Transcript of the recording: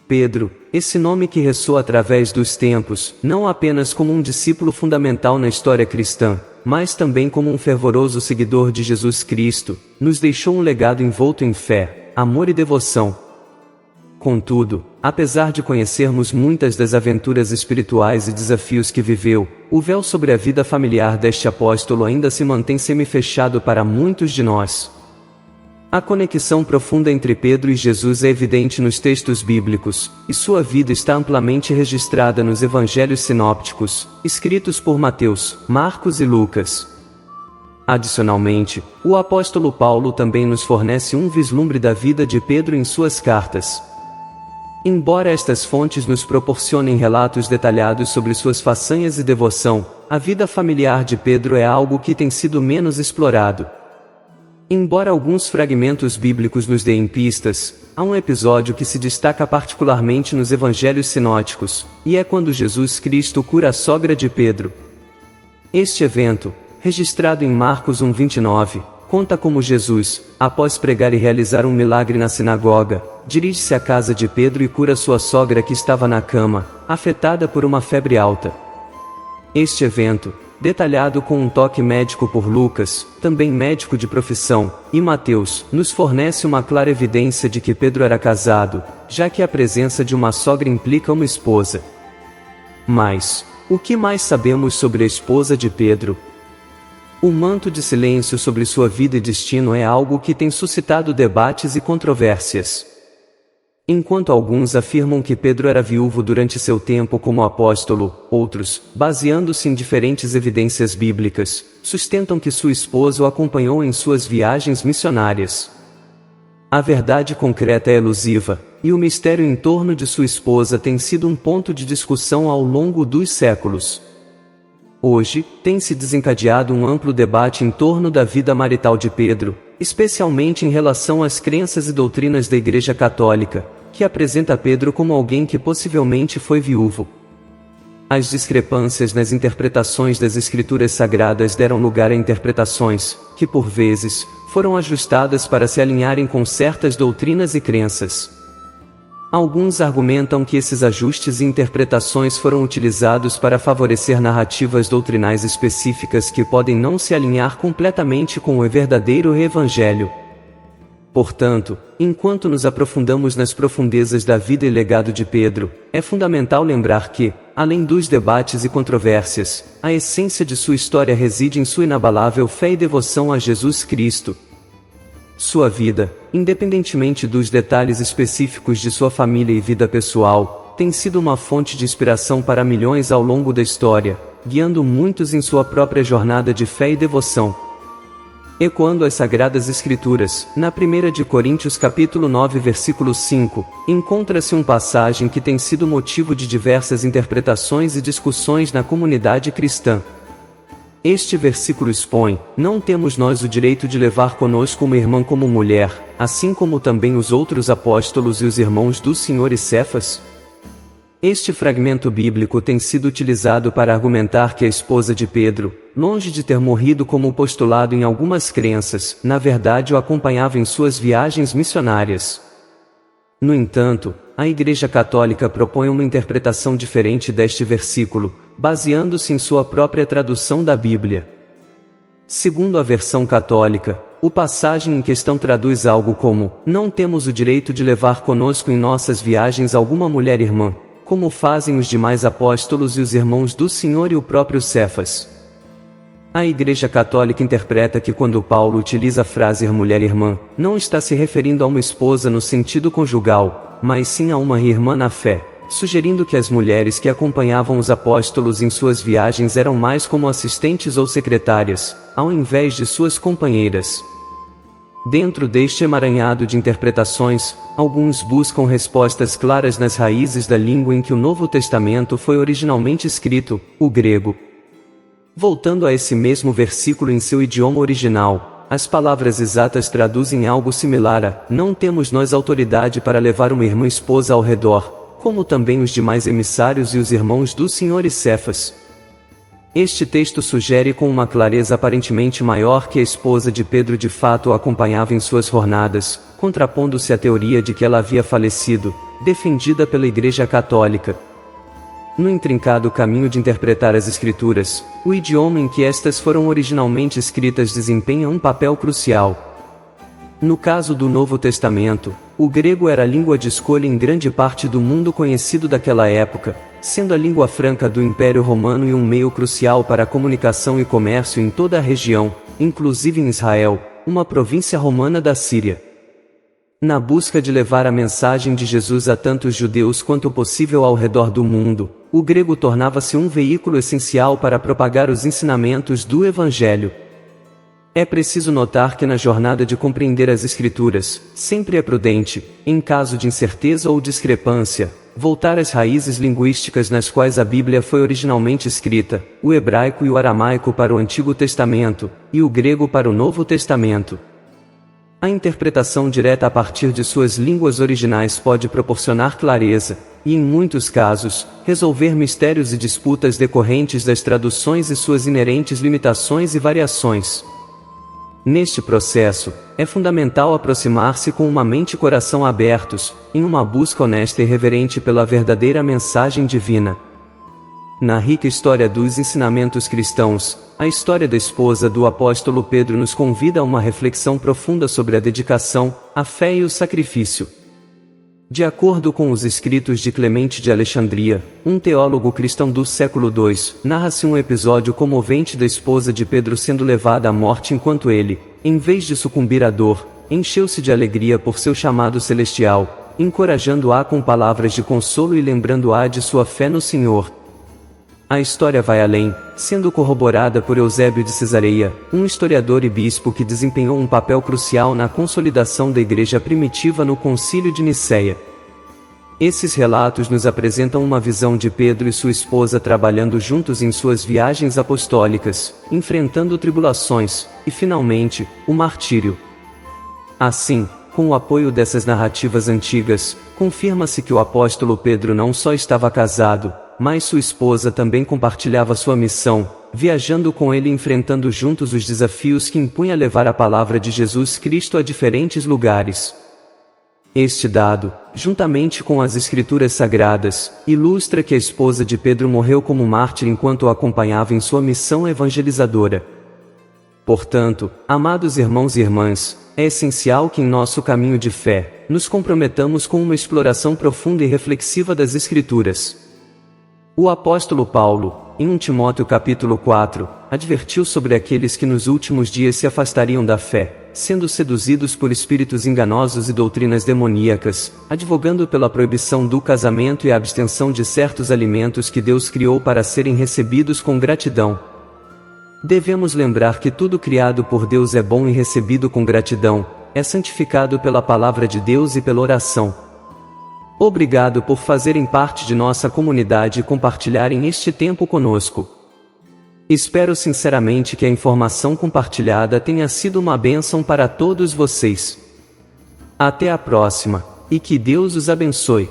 Pedro, esse nome que ressoa através dos tempos, não apenas como um discípulo fundamental na história cristã, mas também como um fervoroso seguidor de Jesus Cristo, nos deixou um legado envolto em fé, amor e devoção. Contudo, apesar de conhecermos muitas das aventuras espirituais e desafios que viveu, o véu sobre a vida familiar deste apóstolo ainda se mantém semifechado para muitos de nós. A conexão profunda entre Pedro e Jesus é evidente nos textos bíblicos, e sua vida está amplamente registrada nos evangelhos sinópticos, escritos por Mateus, Marcos e Lucas. Adicionalmente, o apóstolo Paulo também nos fornece um vislumbre da vida de Pedro em suas cartas. Embora estas fontes nos proporcionem relatos detalhados sobre suas façanhas e devoção, a vida familiar de Pedro é algo que tem sido menos explorado. Embora alguns fragmentos bíblicos nos deem pistas, há um episódio que se destaca particularmente nos evangelhos sinóticos, e é quando Jesus Cristo cura a sogra de Pedro. Este evento, registrado em Marcos 1:29, conta como Jesus, após pregar e realizar um milagre na sinagoga, dirige-se à casa de Pedro e cura sua sogra que estava na cama, afetada por uma febre alta. Este evento, detalhado com um toque médico por Lucas, também médico de profissão, e Mateus, nos fornece uma clara evidência de que Pedro era casado, já que a presença de uma sogra implica uma esposa. Mas, o que mais sabemos sobre a esposa de Pedro? O manto de silêncio sobre sua vida e destino é algo que tem suscitado debates e controvérsias. Enquanto alguns afirmam que Pedro era viúvo durante seu tempo como apóstolo, outros, baseando-se em diferentes evidências bíblicas, sustentam que sua esposa o acompanhou em suas viagens missionárias. A verdade concreta é elusiva, e o mistério em torno de sua esposa tem sido um ponto de discussão ao longo dos séculos. Hoje, tem se desencadeado um amplo debate em torno da vida marital de Pedro, especialmente em relação às crenças e doutrinas da Igreja Católica, que apresenta Pedro como alguém que possivelmente foi viúvo. As discrepâncias nas interpretações das Escrituras Sagradas deram lugar a interpretações, que por vezes, foram ajustadas para se alinharem com certas doutrinas e crenças. Alguns argumentam que esses ajustes e interpretações foram utilizados para favorecer narrativas doutrinais específicas que podem não se alinhar completamente com o verdadeiro Evangelho. Portanto, enquanto nos aprofundamos nas profundezas da vida e legado de Pedro, é fundamental lembrar que, além dos debates e controvérsias, a essência de sua história reside em sua inabalável fé e devoção a Jesus Cristo. Sua vida, independentemente dos detalhes específicos de sua família e vida pessoal, tem sido uma fonte de inspiração para milhões ao longo da história, guiando muitos em sua própria jornada de fé e devoção. Ecoando as Sagradas Escrituras, na 1 de Coríntios capítulo 9 versículo 5, encontra-se uma passagem que tem sido motivo de diversas interpretações e discussões na comunidade cristã. Este versículo expõe: não temos nós o direito de levar conosco uma irmã como mulher, assim como também os outros apóstolos e os irmãos do Senhor e Cefas? Este fragmento bíblico tem sido utilizado para argumentar que a esposa de Pedro, longe de ter morrido como postulado em algumas crenças, na verdade o acompanhava em suas viagens missionárias. No entanto, a Igreja Católica propõe uma interpretação diferente deste versículo, baseando-se em sua própria tradução da Bíblia. Segundo a versão católica, o passagem em questão traduz algo como: não temos o direito de levar conosco em nossas viagens alguma mulher irmã, como fazem os demais apóstolos e os irmãos do Senhor e o próprio Cefas. A Igreja Católica interpreta que quando Paulo utiliza a frase mulher irmã, não está se referindo a uma esposa no sentido conjugal, mas sim a uma irmã na fé, sugerindo que as mulheres que acompanhavam os apóstolos em suas viagens eram mais como assistentes ou secretárias, ao invés de suas companheiras. Dentro deste emaranhado de interpretações, alguns buscam respostas claras nas raízes da língua em que o Novo Testamento foi originalmente escrito, o grego. Voltando a esse mesmo versículo em seu idioma original, as palavras exatas traduzem algo similar a: não temos nós autoridade para levar uma irmã esposa ao redor, como também os demais emissários e os irmãos do Senhor e Cefas. Este texto sugere com uma clareza aparentemente maior que a esposa de Pedro de fato o acompanhava em suas jornadas, contrapondo-se à teoria de que ela havia falecido, defendida pela Igreja Católica. No intrincado caminho de interpretar as Escrituras, o idioma em que estas foram originalmente escritas desempenha um papel crucial. No caso do Novo Testamento, o grego era a língua de escolha em grande parte do mundo conhecido daquela época, sendo a língua franca do Império Romano e um meio crucial para a comunicação e comércio em toda a região, inclusive em Israel, uma província romana da Síria. Na busca de levar a mensagem de Jesus a tantos judeus quanto possível ao redor do mundo, o grego tornava-se um veículo essencial para propagar os ensinamentos do Evangelho. É preciso notar que na jornada de compreender as Escrituras, sempre é prudente, em caso de incerteza ou discrepância, voltar às raízes linguísticas nas quais a Bíblia foi originalmente escrita, o hebraico e o aramaico para o Antigo Testamento, e o grego para o Novo Testamento. A interpretação direta a partir de suas línguas originais pode proporcionar clareza, e em muitos casos, resolver mistérios e disputas decorrentes das traduções e suas inerentes limitações e variações. Neste processo, é fundamental aproximar-se com uma mente e coração abertos, em uma busca honesta e reverente pela verdadeira mensagem divina. Na rica história dos ensinamentos cristãos, a história da esposa do apóstolo Pedro nos convida a uma reflexão profunda sobre a dedicação, a fé e o sacrifício. De acordo com os escritos de Clemente de Alexandria, um teólogo cristão do século II, narra-se um episódio comovente da esposa de Pedro sendo levada à morte enquanto ele, em vez de sucumbir à dor, encheu-se de alegria por seu chamado celestial, encorajando-a com palavras de consolo e lembrando-a de sua fé no Senhor. A história vai além, sendo corroborada por Eusébio de Cesareia, um historiador e bispo que desempenhou um papel crucial na consolidação da igreja primitiva no Concílio de Nicéia. Esses relatos nos apresentam uma visão de Pedro e sua esposa trabalhando juntos em suas viagens apostólicas, enfrentando tribulações, e finalmente, o martírio. Assim, com o apoio dessas narrativas antigas, confirma-se que o apóstolo Pedro não só estava casado, mas sua esposa também compartilhava sua missão, viajando com ele e enfrentando juntos os desafios que impunha levar a palavra de Jesus Cristo a diferentes lugares. Este dado, juntamente com as Escrituras Sagradas, ilustra que a esposa de Pedro morreu como mártir enquanto o acompanhava em sua missão evangelizadora. Portanto, amados irmãos e irmãs, é essencial que em nosso caminho de fé, nos comprometamos com uma exploração profunda e reflexiva das Escrituras. O apóstolo Paulo, em 1 Timóteo capítulo 4, advertiu sobre aqueles que nos últimos dias se afastariam da fé, sendo seduzidos por espíritos enganosos e doutrinas demoníacas, advogando pela proibição do casamento e a abstenção de certos alimentos que Deus criou para serem recebidos com gratidão. Devemos lembrar que tudo criado por Deus é bom e recebido com gratidão, é santificado pela palavra de Deus e pela oração. Obrigado por fazerem parte de nossa comunidade e compartilharem este tempo conosco. Espero sinceramente que a informação compartilhada tenha sido uma bênção para todos vocês. Até a próxima, e que Deus os abençoe.